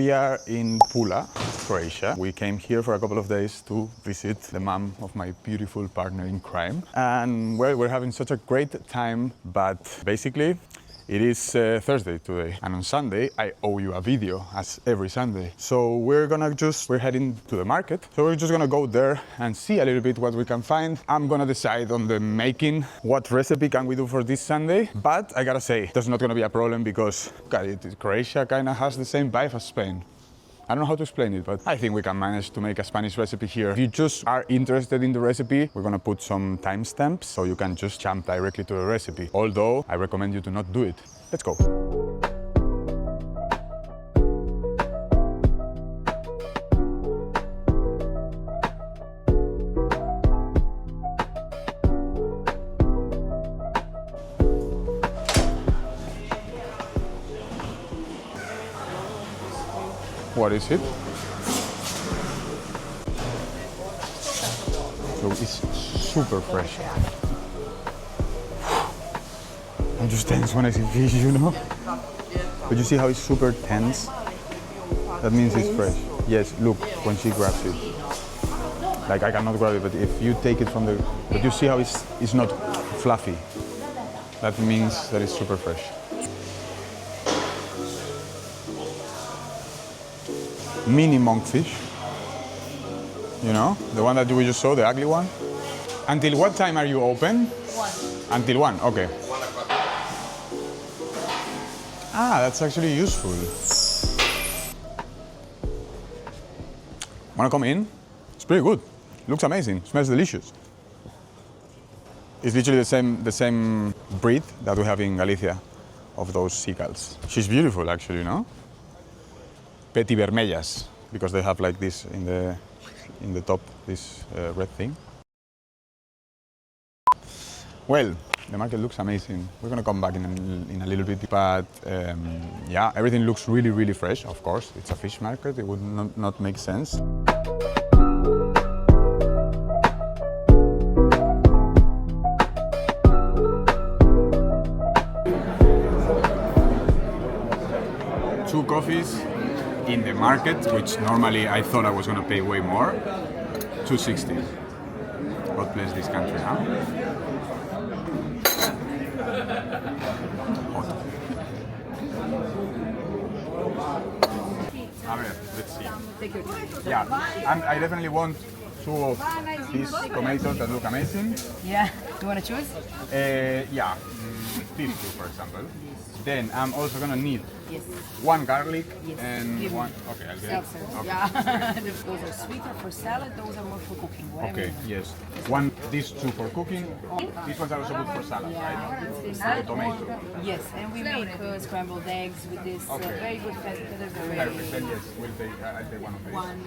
We are in Pula, Croatia. We came here for a couple of days to visit the mom of my beautiful partner in crime. And well, we're having such a great time, but basically it is Thursday today. And on Sunday, I owe you a video, as every Sunday. So we're heading to the market. So we're just gonna go there and see a little bit what we can find. I'm gonna decide on the making, what recipe can we do for this Sunday. But I gotta say, there's not gonna be a problem because Croatia kinda has the same vibe as Spain. I don't know how to explain it, but I think we can manage to make a Spanish recipe here. If you just are interested in the recipe, we're gonna put some timestamps so you can just jump directly to the recipe. Although, I recommend you to not do it. Let's go. What is it? So it's super fresh. I'm just tense when I see fish, you know? But you see how it's super tense? That means it's fresh. Yes, look, when she grabs it. Like, I cannot grab it, but if you take it from the... But you see how it's not fluffy. That means that it's super fresh. Mini monkfish, you know, the one that we just saw, the ugly one. Until what time are you open? 1. Until 1, okay. 1 o'clock. Ah, that's actually useful. Wanna come in? It's pretty good. Looks amazing. Smells delicious. It's literally the same breed that we have in Galicia of those seagulls. She's beautiful, actually, you know. Vermellas, because they have like this in the top, this red thing. Well, the market looks amazing. We're gonna come back in a little bit, but yeah, everything looks really, really fresh. Of course, it's a fish market. It would not make sense. 2 coffees in the market, which normally I thought I was going to pay way more. 260. God bless this country, huh? Hot. Let's see. Yeah, I definitely want 2 of these tomatoes that look amazing. Yeah, you want to choose? Yeah, these 2, for example. Then I'm also gonna need 1 garlic and 1. Okay, I'll get it. Okay. Yeah, those are sweeter for salad. Those are more for cooking. Okay, yes. These 2 for cooking. These ones are also good for salad, right? It's the tomato. Yes, and we make scrambled eggs with this very good feathers. Perfect. Then yes, I'll take 1 of these. 1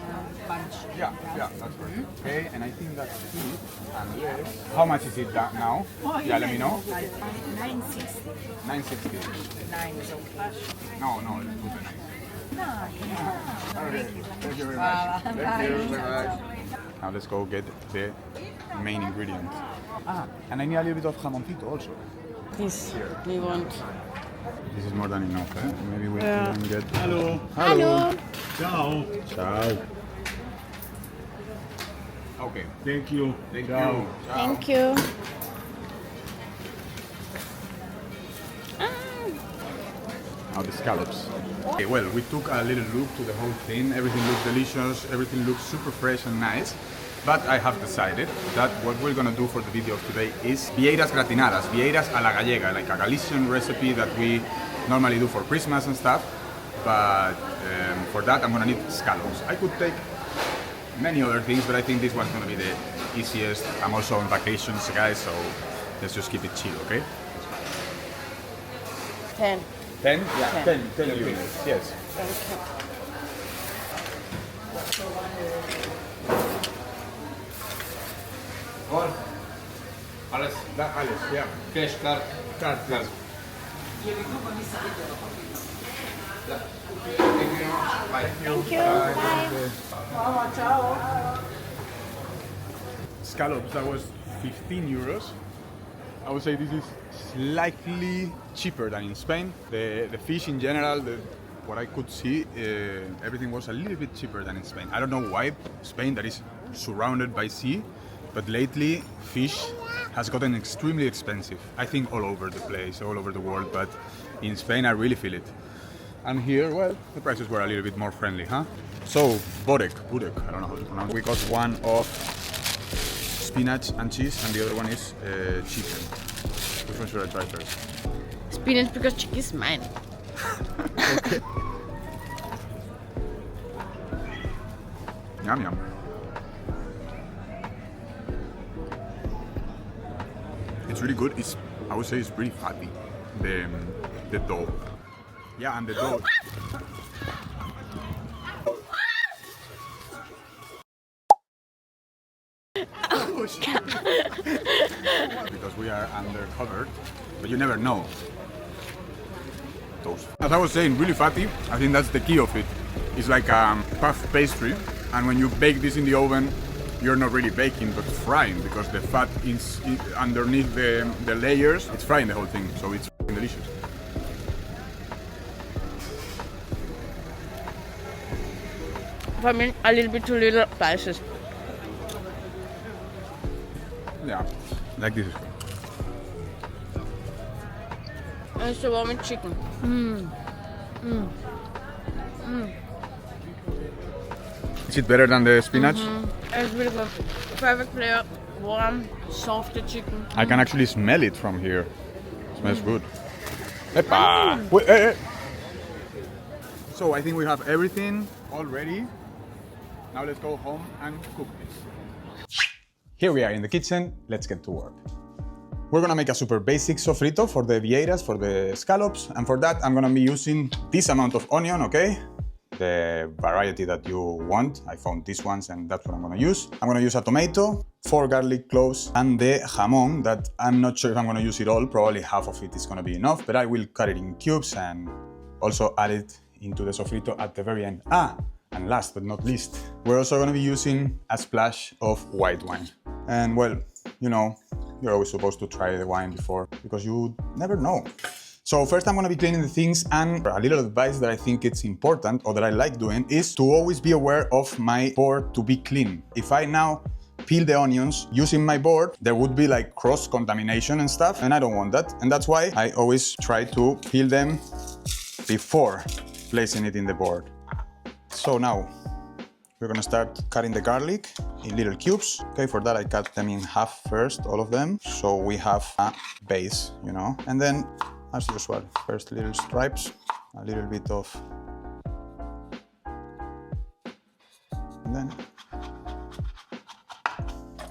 bunch. Yeah, that's perfect. Okay, and I think that's it. Unless, how much is it now? Yeah, let me know. 960. 960. 9 is okay. No, let's put the 9. No, Okay, thank you very much. Thank you very much. Now let's go get the main ingredient. And I need a little bit of jamoncito also. This we want. This is more than enough, eh? Maybe we can get... Hello. Hello. Ciao. Ciao. Okay. Thank you. Thank Ciao. you. Ciao. Thank you. Now the scallops. Okay, well, we took a little look to the whole thing. Everything looks delicious. Everything looks super fresh and nice. But I have decided that what we're gonna do for the video of today is Vieiras gratinadas, Vieiras a la Gallega, like a Galician recipe that we normally do for Christmas and stuff. But for that, I'm gonna need scallops. I could take many other things, but I think this one's gonna be the easiest. I'm also on vacations, guys, so let's just keep it chill, okay? 10. 10? Yeah, 10 units, yes. Alles, ja. Cash card. Card, yes. Thank you. Bye. Scallops, that was 15 euros. I would say this is slightly cheaper than in Spain. The fish in general, what I could see, everything was a little bit cheaper than in Spain. I don't know why. Spain, that is surrounded by sea, but lately fish has gotten extremely expensive. I think all over the place, all over the world, but in Spain I really feel it. And here, well, the prices were a little bit more friendly, huh? So, burek, I don't know how to pronounce it. We got one of spinach and cheese, and the other one is chicken. Which one should I try first? Spinach, because chicken is mine. Okay. Yum yum. It's really good. I would say it's pretty fatty. The dough. Yeah, and the dough. Because we are undercovered, but you never know. Toast. As I was saying, really fatty. I think that's the key of it. It's like a puff pastry, and when you bake this in the oven, you're not really baking but frying, because the fat is underneath the layers. It's frying the whole thing, so it's delicious. For me, a little bit too little slices. Yeah, like this is good. And it's the one with chicken. Is it better than the spinach? It's really good. Perfect flavor, warm, soft chicken. I can actually smell it from here. It smells good. Epa! Wait, hey, hey. So I think we have everything all ready. Now let's go home and cook this. Here we are in the kitchen. Let's get to work. We're gonna make a super basic sofrito for the Vieiras, for the scallops, and for that I'm gonna be using this amount of onion, okay? The variety that you want. I found these ones and that's what I'm gonna use. I'm gonna use a tomato, 4 garlic cloves, and the jamon that I'm not sure if I'm gonna use it all. Probably half of it is gonna be enough, but I will cut it in cubes and also add it into the sofrito at the very end. And last but not least, we're also gonna be using a splash of white wine. And well, you know, you're always supposed to try the wine before, because you never know. So first I'm gonna be cleaning the things, and a little advice that I think it's important, or that I like doing, is to always be aware of my board to be clean. If I now peel the onions using my board, there would be like cross-contamination and stuff, and I don't want that. And that's why I always try to peel them before placing it in the board. So now we're gonna start cutting the garlic in little cubes. Okay, for that I cut them in half first, all of them, so we have a base, you know. And then, as usual, first little stripes, a little bit of, and then.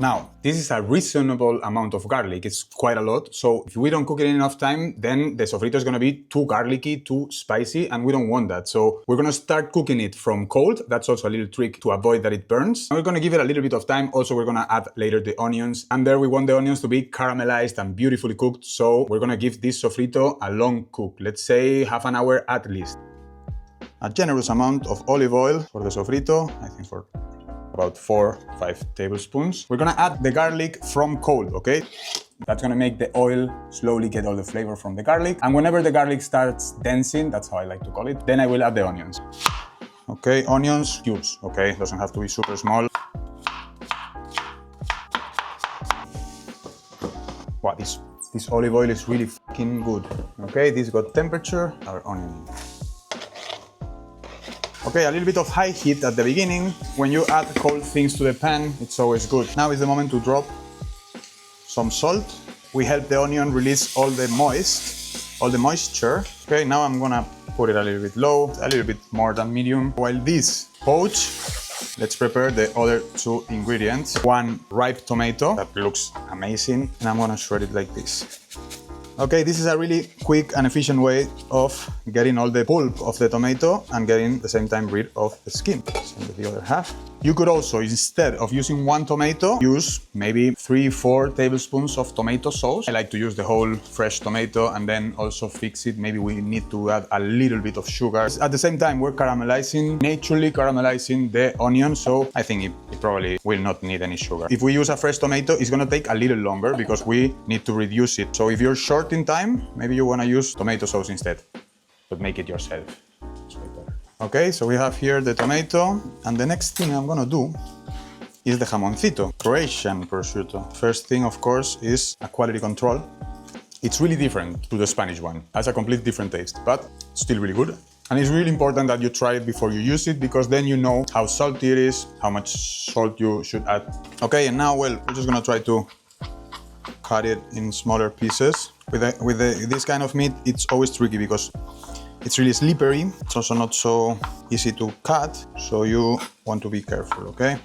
Now, this is a reasonable amount of garlic. It's quite a lot. So if we don't cook it in enough time, then the sofrito is gonna be too garlicky, too spicy, and we don't want that. So we're gonna start cooking it from cold. That's also a little trick to avoid that it burns. And we're gonna give it a little bit of time. Also, we're gonna add later the onions. And there we want the onions to be caramelized and beautifully cooked. So we're gonna give this sofrito a long cook. Let's say half an hour at least. A generous amount of olive oil for the sofrito, I think for about 4 or 5 tablespoons. We're gonna add the garlic from cold, okay? That's gonna make the oil slowly get all the flavor from the garlic. And whenever the garlic starts dancing, that's how I like to call it, then I will add the onions. Okay, onions, cubes, okay? Doesn't have to be super small. Wow, this olive oil is really fucking good. Okay, this got temperature, our onion. Okay, a little bit of high heat at the beginning. When you add cold things to the pan, it's always good. Now is the moment to drop some salt. We help the onion release all the moisture. Okay, now I'm gonna put it a little bit low, a little bit more than medium. While this poach, let's prepare the other 2 ingredients. 1 ripe tomato, that looks amazing, and I'm gonna shred it like this. Okay, this is a really quick and efficient way of getting all the pulp of the tomato and getting at the same time rid of the skin. Same with the other half. You could also, instead of using 1 tomato, use maybe 3 or 4 tablespoons of tomato sauce. I like to use the whole fresh tomato and then also fix it. Maybe we need to add a little bit of sugar. At the same time, we're naturally caramelizing the onion, so I think it probably will not need any sugar. If we use a fresh tomato, it's gonna take a little longer because we need to reduce it. So if you're short in time, maybe you wanna use tomato sauce instead, but make it yourself. So Okay, so we have here the tomato, and the next thing I'm gonna do is the jamoncito, Croatian prosciutto. First thing, of course, is a quality control. It's really different to the Spanish one. Has a completely different taste, but still really good. And it's really important that you try it before you use it, because then you know how salty it is, how much salt you should add. Okay, and now, well, we're just gonna try to cut it in smaller pieces. With this kind of meat, it's always tricky because it's really slippery. It's also not so easy to cut, so you want to be careful, okay?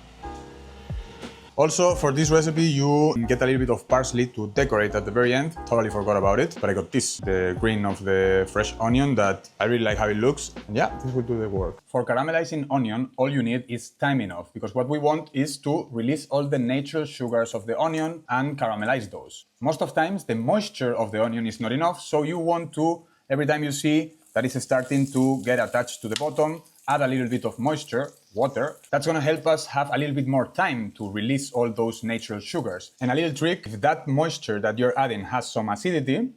Also, for this recipe, you get a little bit of parsley to decorate at the very end. Totally forgot about it, but I got this, the green of the fresh onion that I really like how it looks. And yeah, this will do the work. For caramelizing onion, all you need is time enough, because what we want is to release all the natural sugars of the onion and caramelize those. Most of times, the moisture of the onion is not enough, so you want to, every time you see that it's starting to get attached to the bottom, add a little bit of moisture, water. That's gonna help us have a little bit more time to release all those natural sugars. And a little trick, if that moisture that you're adding has some acidity,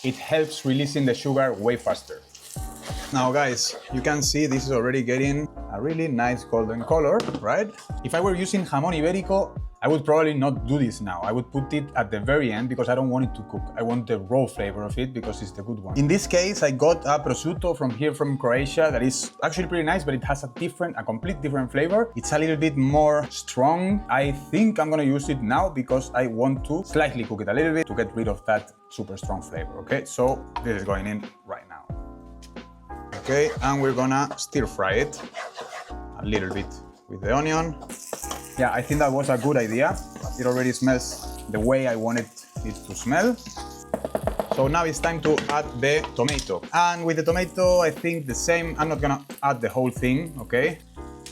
it helps releasing the sugar way faster. Now guys, you can see this is already getting a really nice golden color, right? If I were using jamón ibérico, I would probably not do this now. I would put it at the very end because I don't want it to cook. I want the raw flavor of it because it's the good one. In this case, I got a prosciutto from here from Croatia that is actually pretty nice, but it has a complete different flavor. It's a little bit more strong. I think I'm gonna use it now because I want to slightly cook it a little bit to get rid of that super strong flavor, okay? So this is going in right now. Okay, and we're gonna stir fry it a little bit with the onion. Yeah, I think that was a good idea. It already smells the way I wanted it to smell. So now it's time to add the tomato. And with the tomato, I think the same. I'm not gonna add the whole thing, okay?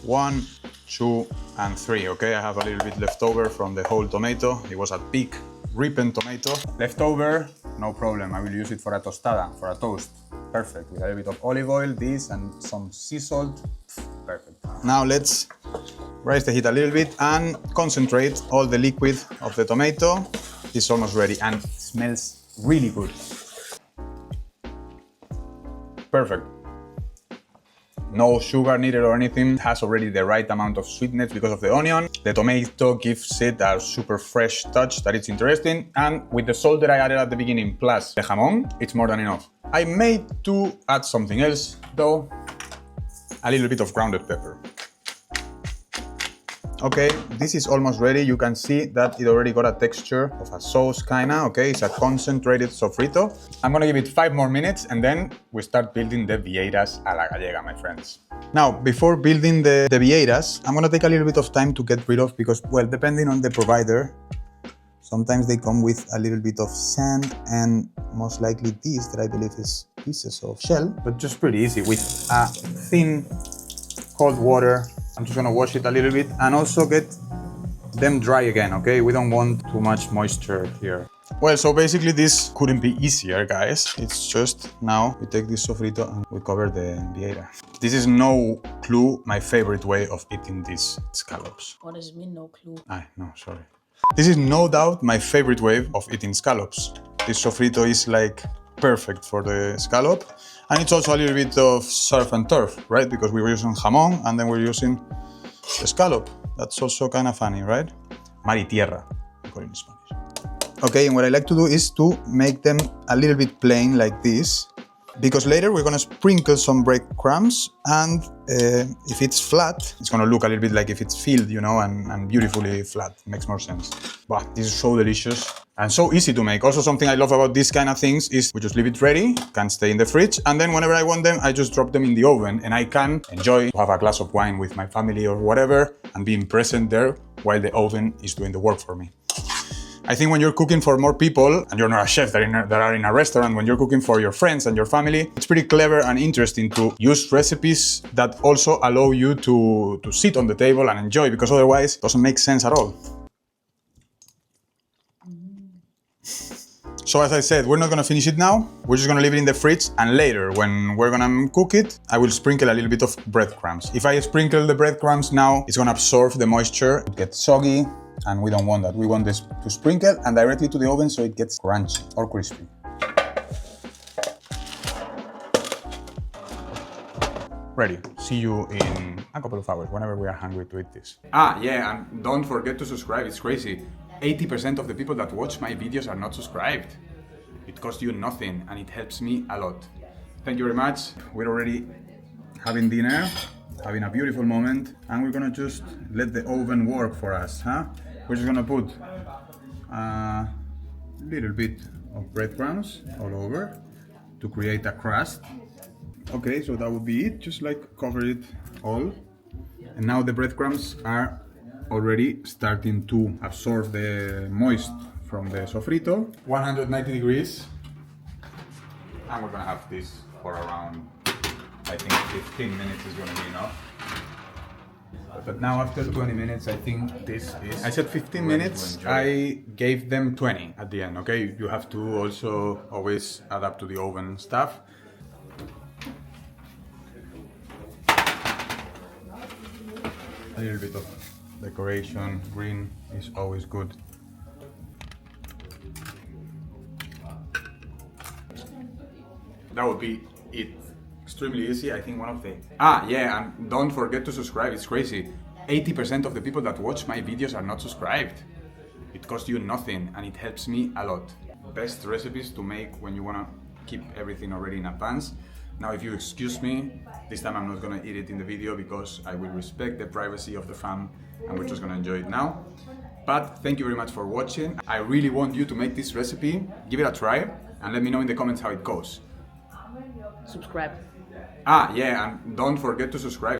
1, 2, and 3, okay? I have a little bit left over from the whole tomato. It was a big, ripened tomato. Leftover, no problem. I will use it for a tostada, for a toast. Perfect. With a little bit of olive oil, this, and some sea salt. Perfect. Now let's raise the heat a little bit and concentrate all the liquid of the tomato. It's almost ready and it smells really good. Perfect. No sugar needed or anything. It has already the right amount of sweetness because of the onion. The tomato gives it a super fresh touch that it's interesting. And with the salt that I added at the beginning plus the jamón, it's more than enough. I made to add something else though. A little bit of grounded pepper. Okay, this is almost ready. You can see that it already got a texture of a sauce kinda, okay? It's a concentrated sofrito. I'm gonna give it 5 more minutes and then we start building the Vieiras a la Gallega, my friends. Now, before building the Vieiras, I'm gonna take a little bit of time to get rid of because, well, depending on the provider, sometimes they come with a little bit of sand and most likely this that I believe is pieces of shell, but just pretty easy with a thin cold water. I'm just gonna wash it a little bit and also get them dry again, okay? We don't want too much moisture here. Well, so basically this couldn't be easier, guys. It's just now we take this sofrito and we cover the vieira. This is no clue my favorite way of eating these scallops. What does it mean, no clue? No, sorry. This is no doubt my favorite way of eating scallops. This sofrito is like perfect for the scallop. And it's also a little bit of surf and turf, right? Because we were using jamón and then we're using the scallop. That's also kind of funny, right? Mar y tierra, we call it in Spanish. Okay, and what I like to do is to make them a little bit plain like this, because later we're gonna sprinkle some breadcrumbs, and if it's flat, it's gonna look a little bit like if it's filled, you know, and beautifully flat. Makes more sense. But this is so delicious and so easy to make. Also, something I love about these kind of things is we just leave it ready, can stay in the fridge, and then whenever I want them, I just drop them in the oven and I can enjoy, have a glass of wine with my family or whatever, and being present there while the oven is doing the work for me. I think when you're cooking for more people, and you're not a chef that are in a restaurant, when you're cooking for your friends and your family, it's pretty clever and interesting to use recipes that also allow you to sit on the table and enjoy, because otherwise it doesn't make sense at all. So as I said, we're not gonna finish it now. We're just gonna leave it in the fridge, and later, when we're gonna cook it, I will sprinkle a little bit of breadcrumbs. If I sprinkle the breadcrumbs now, it's gonna absorb the moisture, it gets soggy, and we don't want that. We want this to sprinkle and directly to the oven so it gets crunchy or crispy. ready. See you in a couple of hours, whenever we are hungry to eat this. Ah, yeah, and don't forget to subscribe, it's crazy. 80% of the people that watch my videos are not subscribed. It costs you nothing and it helps me a lot. Thank you very much. We're already having dinner, having a beautiful moment, and we're gonna just let the oven work for us, huh? We're just gonna put a little bit of breadcrumbs all over to create a crust. Okay, so that would be it, just like cover it all. And now the breadcrumbs are already starting to absorb the moist from the sofrito. 190 degrees. And we're gonna have this for around, I think 15 minutes is gonna be enough. But now after 20 minutes, I think this is... I said 15 minutes, I gave them 20 at the end, okay? You have to also always adapt to the oven stuff. A little bit of decoration, green is always good. That would be it. Extremely easy, I think one of the... Ah, yeah, and don't forget to subscribe, it's crazy. 80% of the people that watch my videos are not subscribed. It costs you nothing and it helps me a lot. Best recipes to make when you wanna keep everything already in advance. Now, if you excuse me, this time I'm not gonna eat it in the video because I will respect the privacy of the fam and we're just gonna enjoy it now. But thank you very much for watching. I really want you to make this recipe, give it a try, and let me know in the comments how it goes. Subscribe. Ah, yeah, and don't forget to subscribe.